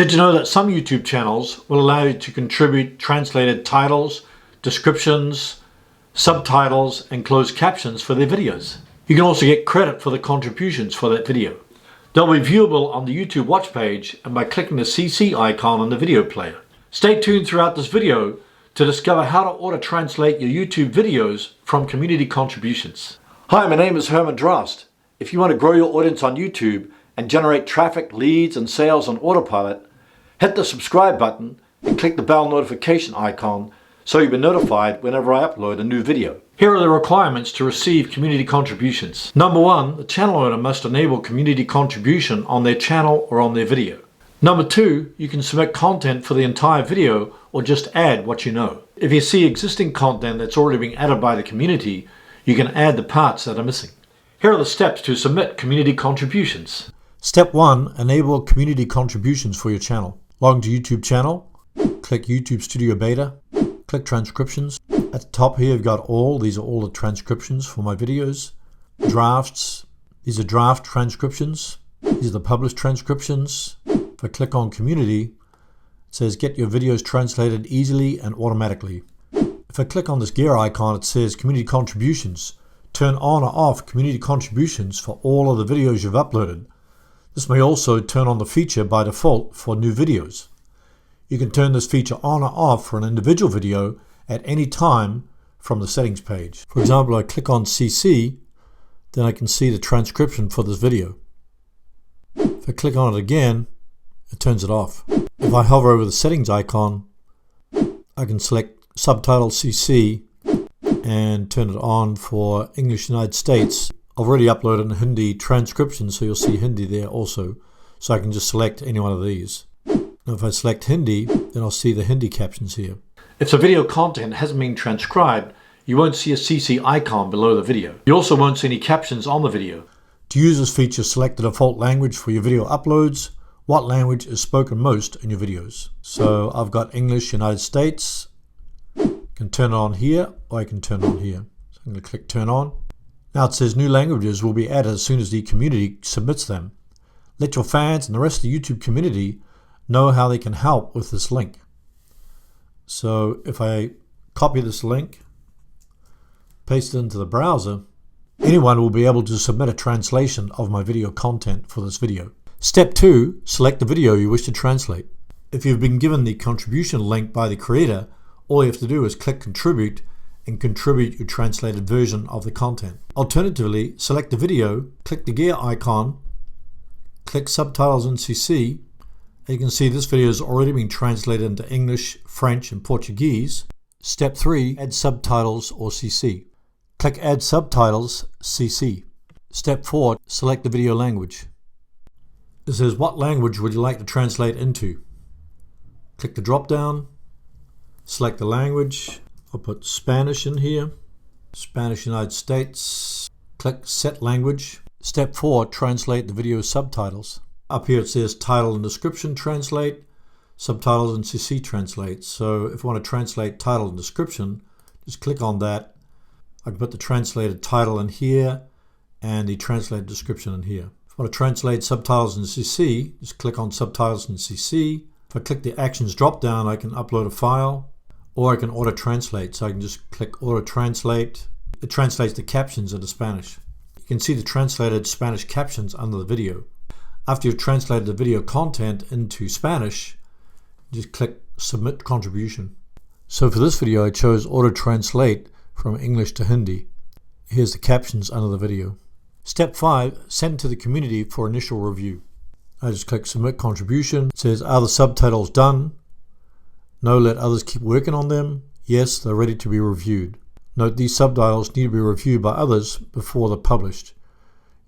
Did you know that some YouTube channels will allow you to contribute translated titles, descriptions, subtitles, and closed captions for their videos? You can also get credit for the contributions for that video. They'll be viewable on the YouTube watch page and by clicking the CC icon on the video player. Stay tuned throughout this video to discover how to auto-translate your YouTube videos from community contributions. Hi, my name is Herman Drost. If you want to grow your audience on YouTube and generate traffic, leads, and sales on autopilot, hit the subscribe button and click the bell notification icon so you'll be notified whenever I upload a new video. Here are the requirements to receive community contributions. Number 1, the channel owner must enable community contribution on their channel or on their video. Number 2, you can submit content for the entire video or just add what you know. If you see existing content that's already being added by the community, you can add the parts that are missing. Here are the steps to submit community contributions. Step 1, enable community contributions for your channel. Log into YouTube channel, click YouTube Studio Beta, click transcriptions. At the top here you've got these are all the transcriptions for my videos. Drafts, these are draft transcriptions. These are the published transcriptions. If I click on community, it says get your videos translated easily and automatically. If I click on this gear icon, it says community contributions. Turn on or off community contributions for all of the videos you've uploaded. This may also turn on the feature by default for new videos. You can turn this feature on or off for an individual video at any time from the settings page. For example, I click on CC, then I can see the transcription for this video. If I click on it again, it turns it off. If I hover over the settings icon, I can select Subtitles CC and turn it on for English United States. I've already uploaded a Hindi transcription, so you'll see Hindi there also. So I can just select any one of these. Now if I select Hindi, then I'll see the Hindi captions here. If the video content hasn't been transcribed, you won't see a CC icon below the video. You also won't see any captions on the video. To use this feature, select the default language for your video uploads. What language is spoken most in your videos? So I've got English United States. I can turn it on here, or I can turn it on here. So I'm going to click turn on. Now it says new languages will be added as soon as the community submits them. Let your fans and the rest of the YouTube community know how they can help with this link. So if I copy this link, paste it into the browser, anyone will be able to submit a translation of my video content for this video. Step 2, select the video you wish to translate. If you've been given the contribution link by the creator, all you have to do is click contribute and contribute your translated version of the content. Alternatively, select the video, click the gear icon, click Subtitles in CC, and you can see this video has already been translated into English, French, and Portuguese. Step 3, add subtitles or CC. Click Add Subtitles, CC. Step 4, select the video language. It says what language would you like to translate into? Click the drop down, select the language. I'll put Spanish in here, Spanish United States. Click Set Language. Step 4, translate the video subtitles. Up here it says title and description translate, subtitles and CC translate. So if I want to translate title and description, just click on that. I can put the translated title in here and the translated description in here. If I want to translate subtitles and CC, just click on subtitles and CC. If I click the actions drop down, I can upload a file. Or I can auto-translate, so I can just click auto-translate. It translates the captions into Spanish. You can see the translated Spanish captions under the video. After you've translated the video content into Spanish, just click Submit Contribution. So for this video, I chose auto-translate from English to Hindi. Here's the captions under the video. Step 5, send to the community for initial review. I just click Submit Contribution. It says, are the subtitles done? No, let others keep working on them. Yes, they're ready to be reviewed. Note these subtitles need to be reviewed by others before they're published.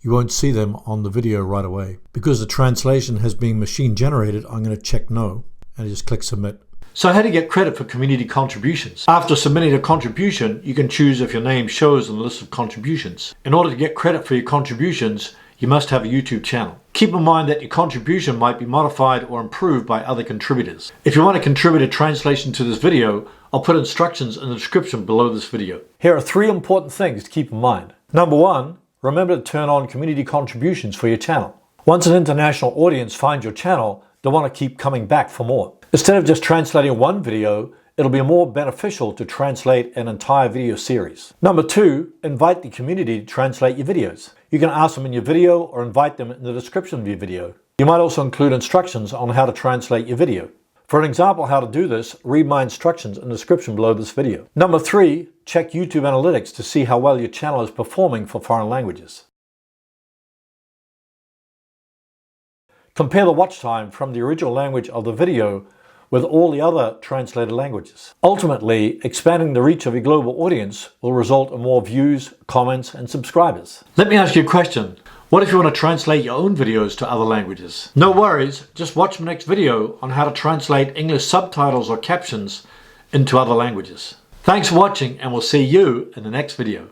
You won't see them on the video right away. Because the translation has been machine generated, I'm going to check no and just click submit. So how to get credit for community contributions? After submitting a contribution, you can choose if your name shows on the list of contributions. In order to get credit for your contributions, you must have a YouTube channel. Keep in mind that your contribution might be modified or improved by other contributors. If you want to contribute a translation to this video, I'll put instructions in the description below this video. Here are 3 important things to keep in mind. Number 1, remember to turn on community contributions for your channel. Once an international audience finds your channel, They'll want to keep coming back for more. Instead of just translating one video, it'll be more beneficial to translate an entire video series. Number 2, invite the community to translate your videos. You can ask them in your video or invite them in the description of your video. You might also include instructions on how to translate your video. For an example how to do this, read my instructions in the description below this video. Number 3, check YouTube analytics to see how well your channel is performing for foreign languages. Compare the watch time from the original language of the video with all the other translated languages. Ultimately, expanding the reach of your global audience will result in more views, comments, and subscribers. Let me ask you a question. What if you want to translate your own videos to other languages? No worries, just watch my next video on how to translate English subtitles or captions into other languages. Thanks for watching, and we'll see you in the next video.